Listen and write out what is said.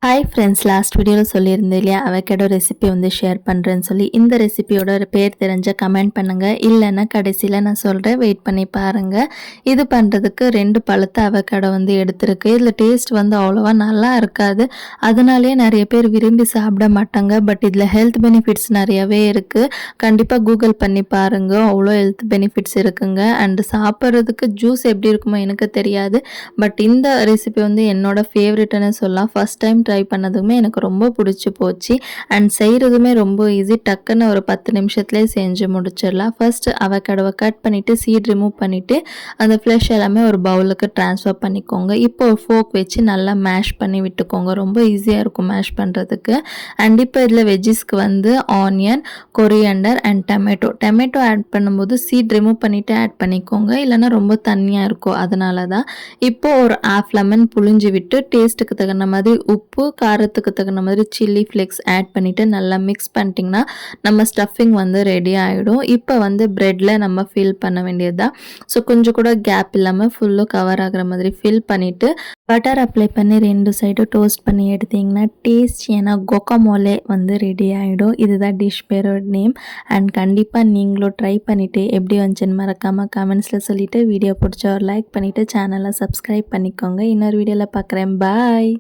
Hi friends, last வீடியோவில் சொல்லியிருந்தேன் இல்லையா, அவகேடோ ரெசிபி வந்து ஷேர் பண்ணுறேன்னு சொல்லி. இந்த ரெசிபியோட பேர் தெரிஞ்ச கமெண்ட் பண்ணுங்கள், இல்லைன்னா கடைசியில் நான் சொல்கிறேன், வெயிட் பண்ணி பாருங்கள். இது பண்ணுறதுக்கு 2 பழுத்த அவகேடோ வந்து எடுத்திருக்கு. இதில் டேஸ்ட் வந்து அவ்வளோவா நல்லா இருக்காது, அதனாலேயே நிறைய பேர் விரும்பி சாப்பிட மாட்டாங்க. பட் இதில் ஹெல்த் பெனிஃபிட்ஸ் நிறையவே இருக்குது. கண்டிப்பாக கூகுள் பண்ணி பாருங்கள், அவ்வளோ ஹெல்த் பெனிஃபிட்ஸ் இருக்குங்க. அண்டு சாப்பிட்றதுக்கு ஜூஸ் எப்படி இருக்குமோ எனக்கு தெரியாது, பட் இந்த ரெசிபி வந்து என்னோட ஃபேவரெட்டுன்னு சொல்லலாம். ஃபஸ்ட் டைம் ட்ரை பண்ணதுமே எனக்கு ரொம்ப பிடிச்சி போச்சு. அண்ட் செய்கிறதுமே ரொம்ப ஈஸி, டக்குன்னு ஒரு 10 நிமிஷத்துலேயே செஞ்சு முடிச்சிடலாம். ஃபர்ஸ்ட் அவகேடோவை கட் பண்ணிவிட்டு சீட் ரிமூவ் பண்ணிவிட்டு அந்த ஃப்ளஷ் எல்லாமே ஒரு பவுலுக்கு ட்ரான்ஸ்ஃபர் பண்ணிக்கோங்க. இப்போ ஒரு ஃபோக் வச்சு நல்லா மேஷ் பண்ணி விட்டுக்கோங்க, ரொம்ப ஈஸியாக இருக்கும் மேஷ் பண்ணுறதுக்கு. அண்ட் இப்போ இதில் வெஜ்ஜிஸ்க்கு வந்து onion, coriander and tomato add பண்ணும்போது சீட் ரிமூவ் பண்ணிவிட்டு ஆட் பண்ணிக்கோங்க, இல்லைனா ரொம்ப தண்ணியாக இருக்கும், அதனால தான். இப்போ ஒரு ½ லெமன் புழிஞ்சு விட்டு டேஸ்ட்டுக்கு தகுந்த மாதிரி உப்பு, காரத்துக்கு தகுந்த மாதிரி சில்லி ஃப்ளேக்ஸ் ஆட் பண்ணிவிட்டு நல்லா மிக்ஸ் பண்ணிட்டிங்கன்னா நம்ம ஸ்டஃபிங் வந்து ரெடி ஆகிடும். இப்போ வந்து ப்ரெட்டில் நம்ம ஃபில் பண்ண வேண்டியது தான். ஸோ கொஞ்சம் கூட கேப் இல்லாமல் ஃபுல்லும் கவர் ஆகிற மாதிரி ஃபில் பண்ணிவிட்டு பட்டர் அப்ளை பண்ணி 2 சைடும் டோஸ்ட் பண்ணி எடுத்திங்கன்னா டேஸ்டியான கொக்கமோலே வந்து ரெடி ஆகிடும். இதுதான் டிஷ் பேரோட நேம். அண்ட் கண்டிப்பாக நீங்களும் ட்ரை பண்ணிவிட்டு எப்படி வந்துச்சுன்னு மறக்காமல் கமெண்ட்ஸில் சொல்லிவிட்டு, வீடியோ பிடிச்சா ஒரு லைக் பண்ணிவிட்டு சேனலை சப்ஸ்கிரைப் பண்ணிக்கோங்க. இன்னொரு வீடியோவில் பார்க்குறேன். பாய்.